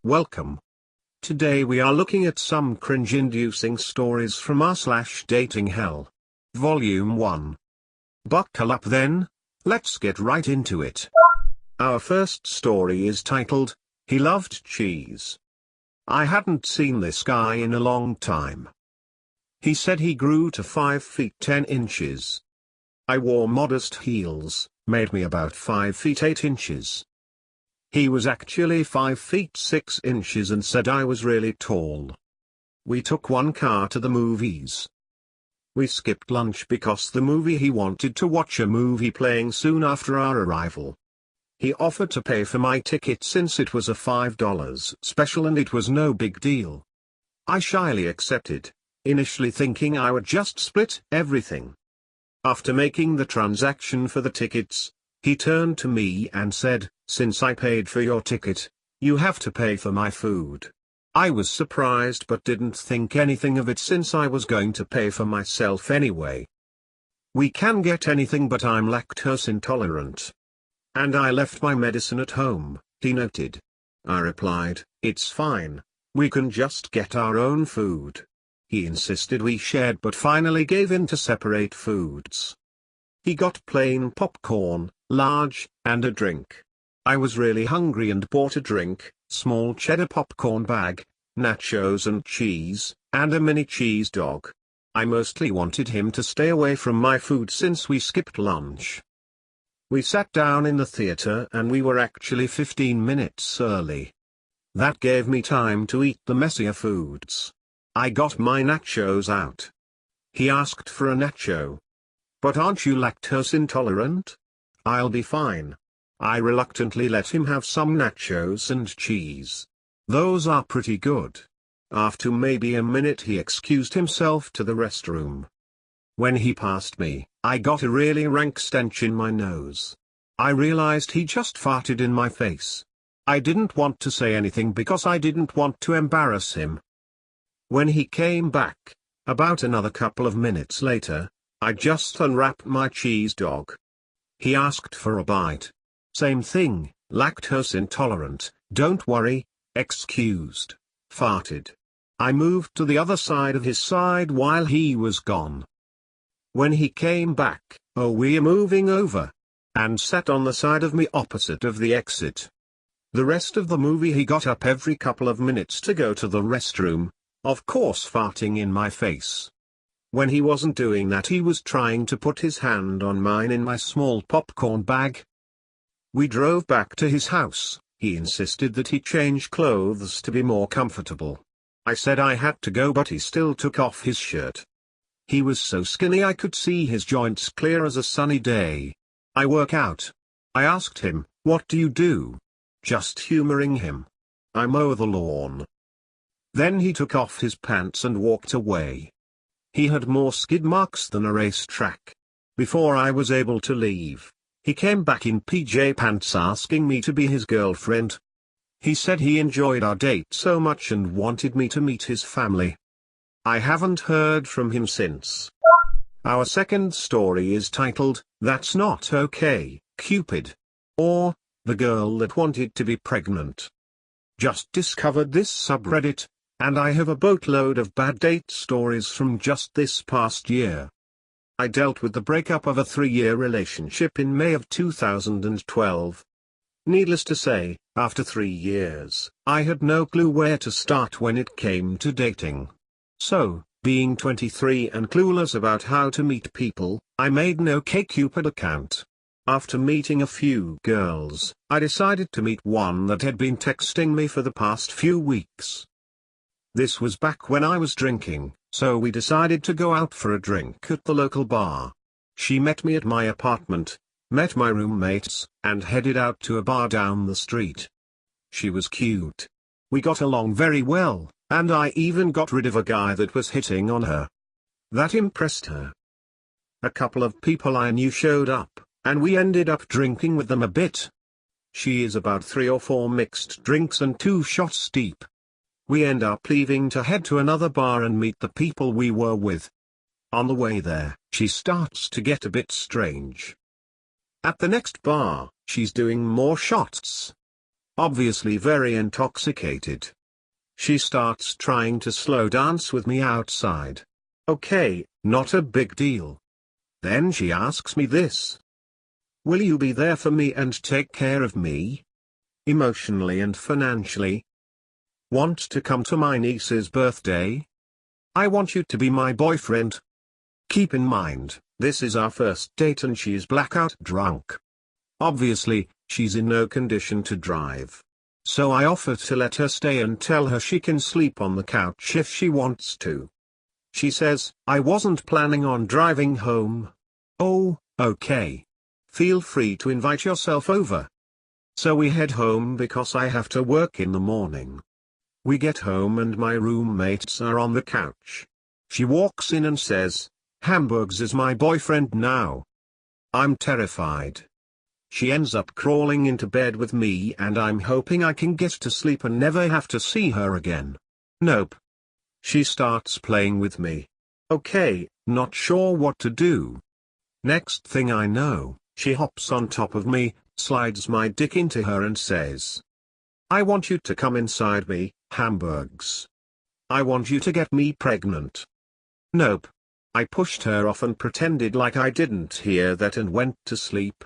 Welcome. Today we are looking at some cringe-inducing stories from r/dating hell. Volume 1. Buckle up then, let's get right into it. Our first story is titled, He Loved Cheese. I hadn't seen this guy in a long time. He said he grew to 5 feet 10 inches. I wore modest heels, made me about 5 feet 8 inches. He was actually 5 feet 6 inches and said I was really tall. We took one car to the movies. We skipped lunch because the movie he wanted to watch a movie playing soon after our arrival. He offered to pay for my ticket since it was a $5 special and it was no big deal. I shyly accepted, initially thinking I would just split everything. After making the transaction for the tickets, he turned to me and said, "Since I paid for your ticket, you have to pay for my food." I was surprised but didn't think anything of it since I was going to pay for myself anyway. "We can get anything but I'm lactose intolerant. And I left my medicine at home," he noted. I replied, "It's fine, we can just get our own food." He insisted we shared but finally gave in to separate foods. He got plain popcorn, large, and a drink. I was really hungry and bought a drink, small cheddar popcorn bag, nachos and cheese, and a mini cheese dog. I mostly wanted him to stay away from my food since we skipped lunch. We sat down in the theater and we were actually 15 minutes early. That gave me time to eat the messier foods. I got my nachos out. He asked for a nacho. "But aren't you lactose intolerant?" "I'll be fine." I reluctantly let him have some nachos and cheese. Those are pretty good. After maybe a minute he excused himself to the restroom. When he passed me, I got a really rank stench in my nose. I realized he just farted in my face. I didn't want to say anything because I didn't want to embarrass him. When he came back, about another couple of minutes later, I just unwrapped my cheese dog. He asked for a bite. Same thing, lactose intolerant, don't worry, excused, farted. I moved to the other side of his side while he was gone. When he came back, "Oh, we're moving over," and sat on the side of me opposite of the exit. The rest of the movie he got up every couple of minutes to go to the restroom, of course farting in my face. When he wasn't doing that he was trying to put his hand on mine in my small popcorn bag. We drove back to his house. He insisted that he change clothes to be more comfortable. I said I had to go but he still took off his shirt. He was so skinny I could see his joints clear as a sunny day. "I work out." I asked him, "What do you do?" Just humoring him. "I mow the lawn." Then he took off his pants and walked away. He had more skid marks than a racetrack. Before I was able to leave, he came back in PJ pants asking me to be his girlfriend. He said he enjoyed our date so much and wanted me to meet his family. I haven't heard from him since. Our second story is titled, That's Not OK, Cupid. Or, The Girl That Wanted to Be Pregnant. Just discovered this subreddit, and I have a boatload of bad date stories from just this past year. I dealt with the breakup of a 3-year relationship in May of 2012. Needless to say, after 3 years, I had no clue where to start when it came to dating. So, being 23 and clueless about how to meet people, I made an OK Cupid account. After meeting a few girls, I decided to meet one that had been texting me for the past few weeks. This was back when I was drinking, so we decided to go out for a drink at the local bar. She met me at my apartment, met my roommates, and headed out to a bar down the street. She was cute. We got along very well, and I even got rid of a guy that was hitting on her. That impressed her. A couple of people I knew showed up, and we ended up drinking with them a bit. She is about 3 or 4 mixed drinks and 2 shots deep. We end up leaving to head to another bar and meet the people we were with. On the way there, she starts to get a bit strange. At the next bar, she's doing more shots. obviously very intoxicated. She starts trying to slow dance with me outside. Okay, not a big deal. Then she asks me this. Will you be there for me and take care of me? Emotionally and financially? Want to come to my niece's birthday? I want you to be my boyfriend. Keep in mind, this is our first date and she's blackout drunk. Obviously, she's in no condition to drive. So I offer to let her stay and tell her she can sleep on the couch if she wants to. She says, I wasn't planning on driving home. Oh, okay. Feel free to invite yourself over. So we head home because I have to work in the morning. We get home and my roommates are on the couch. She walks in and says, Hamburgs is my boyfriend now. I'm terrified. She ends up crawling into bed with me and I'm hoping I can get to sleep and never have to see her again. Nope. She starts playing with me. Okay, not sure what to do. Next thing I know, she hops on top of me, slides my dick into her and says, I want you to come inside me, Hamburgs. I want you to get me pregnant. Nope. I pushed her off and pretended like I didn't hear that and went to sleep.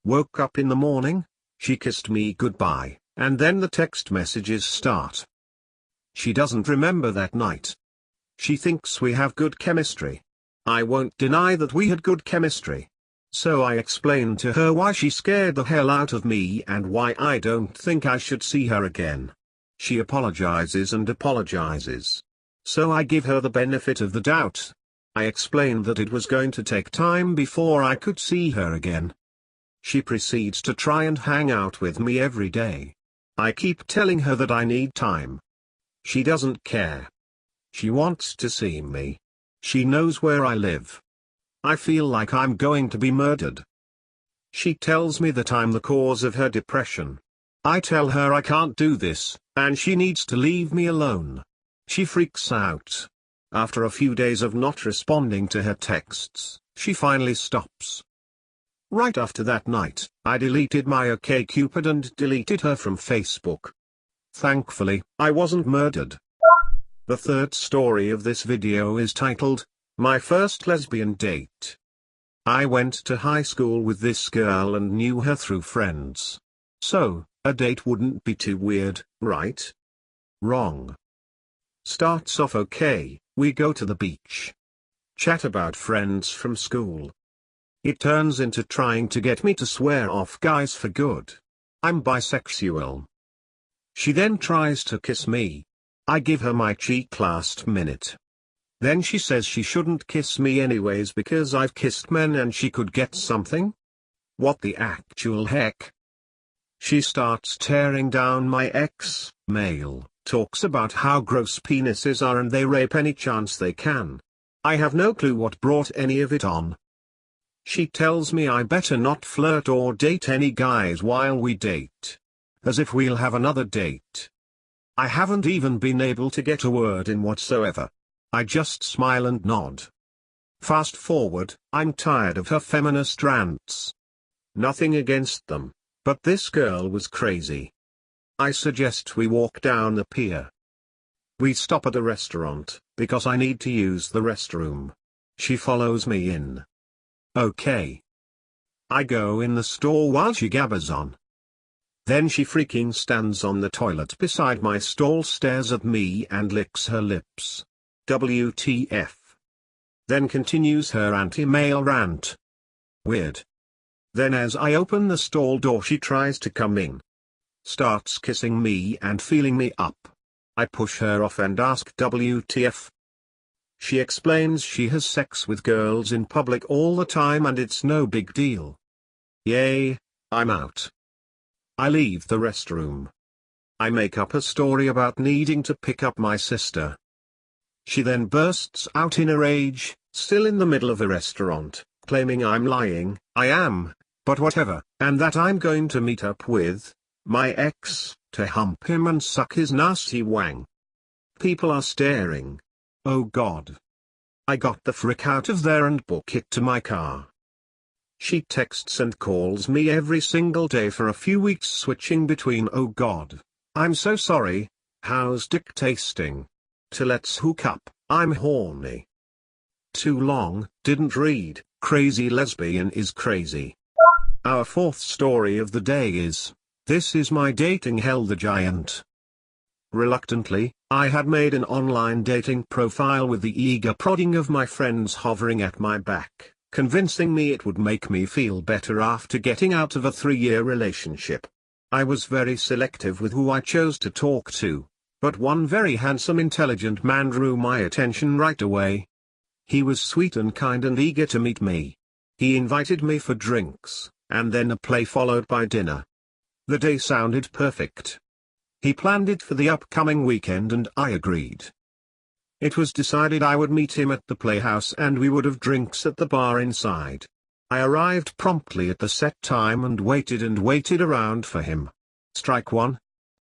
Woke up in the morning, she kissed me goodbye, and then the text messages start. She doesn't remember that night. She thinks we have good chemistry. I won't deny that we had good chemistry. So I explained to her why she scared the hell out of me and why I don't think I should see her again. She apologizes and apologizes. So I give her the benefit of the doubt. I explained that it was going to take time before I could see her again. She proceeds to try and hang out with me every day. I keep telling her that I need time. She doesn't care. She wants to see me. She knows where I live. I feel like I'm going to be murdered. She tells me that I'm the cause of her depression. I tell her I can't do this, and she needs to leave me alone. She freaks out. After a few days of not responding to her texts, she finally stops. Right after that night, I deleted my OK Cupid and deleted her from Facebook. Thankfully, I wasn't murdered. The third story of this video is titled, My First Lesbian Date. I went to high school with this girl and knew her through friends. So, a date wouldn't be too weird, right? Wrong. Starts off okay, we go to the beach. Chat about friends from school. It turns into trying to get me to swear off guys for good. I'm bisexual. She then tries to kiss me. I give her my cheek last minute. Then she says she shouldn't kiss me anyways because I've kissed men and she could get something? What the actual heck? She starts tearing down my ex-male, talks about how gross penises are and they rape any chance they can. I have no clue what brought any of it on. She tells me I better not flirt or date any guys while we date. As if we'll have another date. I haven't even been able to get a word in whatsoever. I just smile and nod. Fast forward, I'm tired of her feminist rants. Nothing against them, but this girl was crazy. I suggest we walk down the pier. We stop at a restaurant, because I need to use the restroom. She follows me in. Okay. I go in the store while she gabbers on. Then she freaking stands on the toilet beside my stall, stares at me and licks her lips. WTF. Then continues her anti-male rant. Weird. Then as I open the stall door she tries to come in. Starts kissing me and feeling me up. I push her off and ask WTF. She explains she has sex with girls in public all the time and it's no big deal. Yay, I'm out. I leave the restroom. I make up a story about needing to pick up my sister. She then bursts out in a rage, still in the middle of a restaurant, claiming I'm lying. I am, but whatever, and that I'm going to meet up with my ex to hump him and suck his nasty wang. People are staring. Oh God. I got the frick out of there and book it to my car. She texts and calls me every single day for a few weeks, switching between "oh god, I'm so sorry, how's dick tasting?" to "let's hook up, I'm horny." Too long, didn't read. Crazy lesbian is crazy. Our fourth story of the day is, "This is my dating hell, the giant." Reluctantly, I had made an online dating profile with the eager prodding of my friends hovering at my back, convincing me it would make me feel better after getting out of a 3-year relationship. I was very selective with who I chose to talk to, but one very handsome, intelligent man drew my attention right away. He was sweet and kind and eager to meet me. He invited me for drinks, and then a play followed by dinner. The day sounded perfect. He planned it for the upcoming weekend and I agreed. It was decided I would meet him at the playhouse and we would have drinks at the bar inside. I arrived promptly at the set time and waited around for him. Strike one.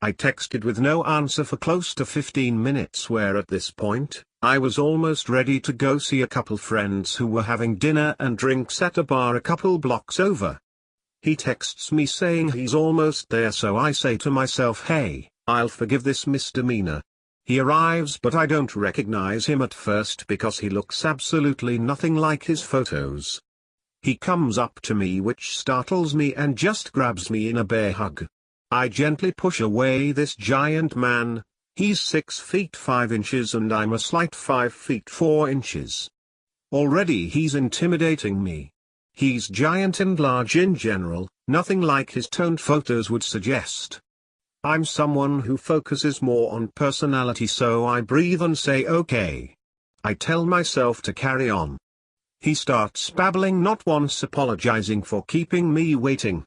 I texted with no answer for close to 15 minutes, where at this point, I was almost ready to go see a couple friends who were having dinner and drinks at a bar a couple blocks over. He texts me saying he's almost there, so I say to myself, hey, I'll forgive this misdemeanor. He arrives, but I don't recognize him at first because he looks absolutely nothing like his photos. He comes up to me, which startles me, and just grabs me in a bear hug. I gently push away this giant man. He's 6 feet 5 inches and I'm a slight 5 feet 4 inches. Already he's intimidating me. He's giant and large in general, nothing like his toned photos would suggest. I'm someone who focuses more on personality, so I breathe and say okay. I tell myself to carry on. He starts babbling, not once apologizing for keeping me waiting.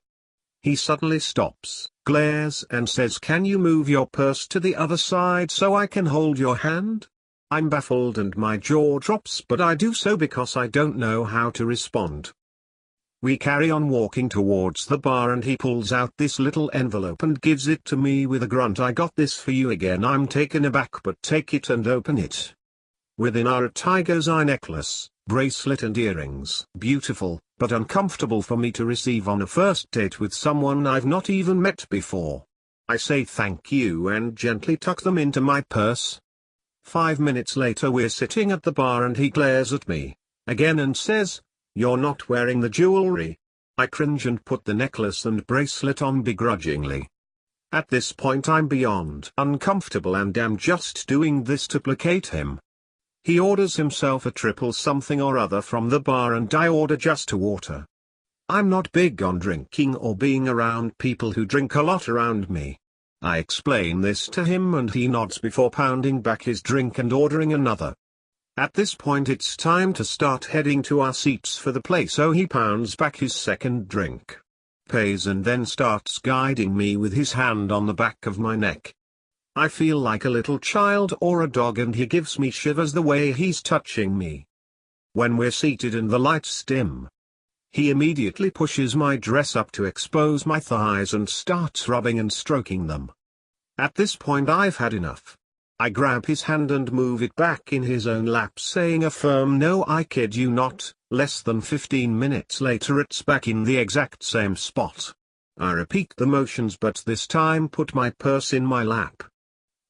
He suddenly stops, glares and says, "Can you move your purse to the other side so I can hold your hand?" I'm baffled and my jaw drops, but I do so because I don't know how to respond. We carry on walking towards the bar and he pulls out this little envelope and gives it to me with a grunt. "I got this for you again." I'm taken aback, but take it and open it. Within are a tiger's eye necklace, bracelet and earrings. Beautiful, but uncomfortable for me to receive on a first date with someone I've not even met before. I say thank you and gently tuck them into my purse. 5 minutes later we're sitting at the bar and he glares at me again and says, "You're not wearing the jewelry." I cringe and put the necklace and bracelet on begrudgingly. At this point I'm beyond uncomfortable and am just doing this to placate him. He orders himself a triple something or other from the bar and I order just a water. I'm not big on drinking or being around people who drink a lot around me. I explain this to him and he nods before pounding back his drink and ordering another. At this point it's time to start heading to our seats for the play, so he pounds back his second drink, pays and then starts guiding me with his hand on the back of my neck. I feel like a little child or a dog and he gives me shivers the way he's touching me. When we're seated and the lights dim, he immediately pushes my dress up to expose my thighs and starts rubbing and stroking them. At this point I've had enough. I grab his hand and move it back in his own lap, saying a firm "No, I kid you not." Less than 15 minutes later it's back in the exact same spot. I repeat the motions, but this time put my purse in my lap.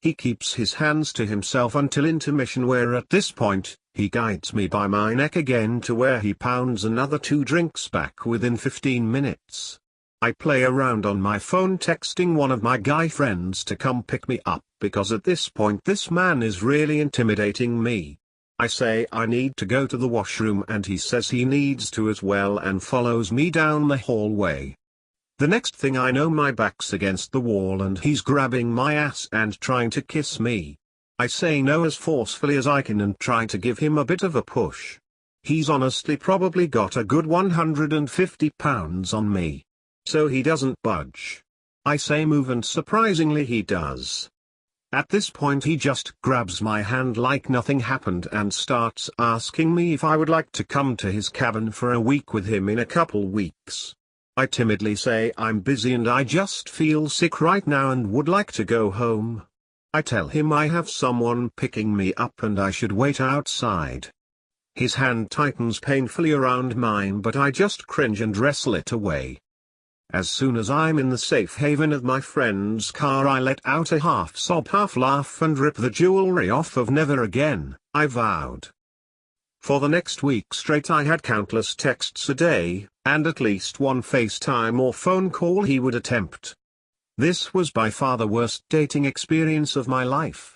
He keeps his hands to himself until intermission, where at this point, he guides me by my neck again to where he pounds another 2 drinks back within 15 minutes. I play around on my phone texting one of my guy friends to come pick me up, because at this point this man is really intimidating me. I say I need to go to the washroom and he says he needs to as well and follows me down the hallway. The next thing I know, my back's against the wall and he's grabbing my ass and trying to kiss me. I say no as forcefully as I can and try to give him a bit of a push. He's honestly probably got a good 150 pounds on me. So he doesn't budge. I say move and surprisingly he does. At this point he just grabs my hand like nothing happened and starts asking me if I would like to come to his cabin for a week with him in a couple weeks. I timidly say I'm busy and I just feel sick right now and would like to go home. I tell him I have someone picking me up and I should wait outside. His hand tightens painfully around mine, but I just cringe and wrestle it away. As soon as I'm in the safe haven of my friend's car, I let out a half sob, half laugh and rip the jewelry off of "never again," I vowed. For the next week straight I had countless texts a day, and at least one FaceTime or phone call he would attempt. This was by far the worst dating experience of my life.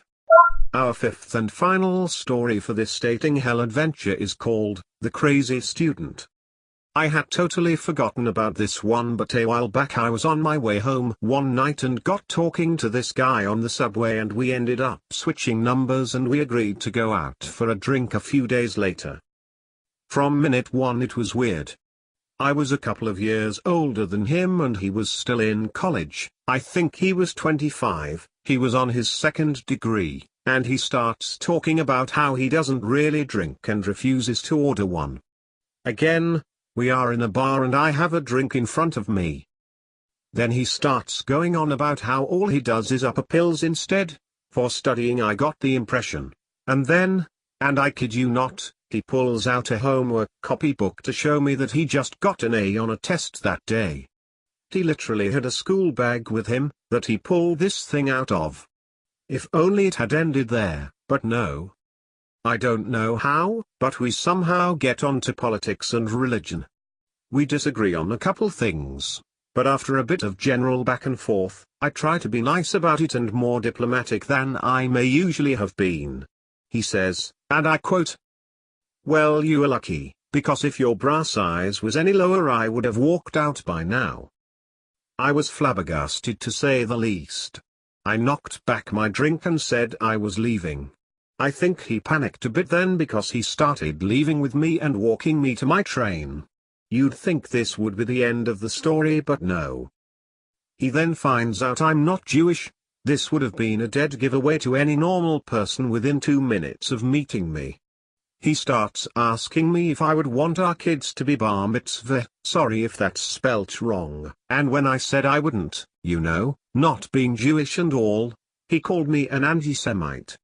Our fifth and final story for this dating hell adventure is called, The Crazy Student. I had totally forgotten about this one, but a while back I was on my way home one night and got talking to this guy on the subway, and we ended up switching numbers and we agreed to go out for a drink a few days later. From minute one it was weird. I was a couple of years older than him and he was still in college. I think he was 25, he was on his second degree, and he starts talking about how he doesn't really drink and refuses to order one. Again, we are in a bar and I have a drink in front of me. Then he starts going on about how all he does is upper pills instead, for studying, I got the impression. And then, and I kid you not, he pulls out a homework copybook to show me that he just got an A on a test that day. He literally had a school bag with him, that he pulled this thing out of. If only it had ended there, but no. I don't know how, but we somehow get onto politics and religion. We disagree on a couple things, but after a bit of general back and forth, I try to be nice about it and more diplomatic than I may usually have been. He says, and I quote, "Well, you are lucky, because if your bra size was any lower I would have walked out by now." I was flabbergasted, to say the least. I knocked back my drink and said I was leaving. I think he panicked a bit then, because he started leaving with me and walking me to my train. You'd think this would be the end of the story, but no. He then finds out I'm not Jewish. This would have been a dead giveaway to any normal person within 2 minutes of meeting me. He starts asking me if I would want our kids to be bar mitzvah, sorry if that's spelt wrong, and when I said I wouldn't, not being Jewish and all, he called me an anti-Semite.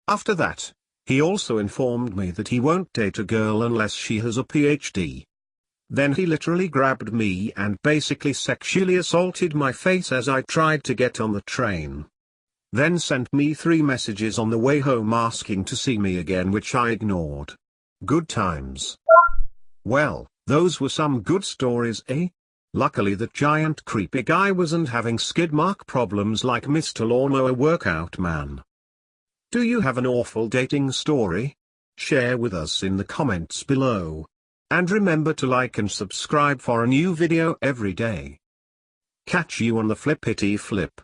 After that, he also informed me that he won't date a girl unless she has a PhD. Then he literally grabbed me and basically sexually assaulted my face as I tried to get on the train. Then sent me 3 messages on the way home asking to see me again, which I ignored. Good times. Well, those were some good stories, eh? Luckily that giant creepy guy wasn't having skid mark problems like Mr. Lawnmower Workout Man. Do you have an awful dating story? Share with us in the comments below. And remember to like and subscribe for a new video every day. Catch you on the flippity flip.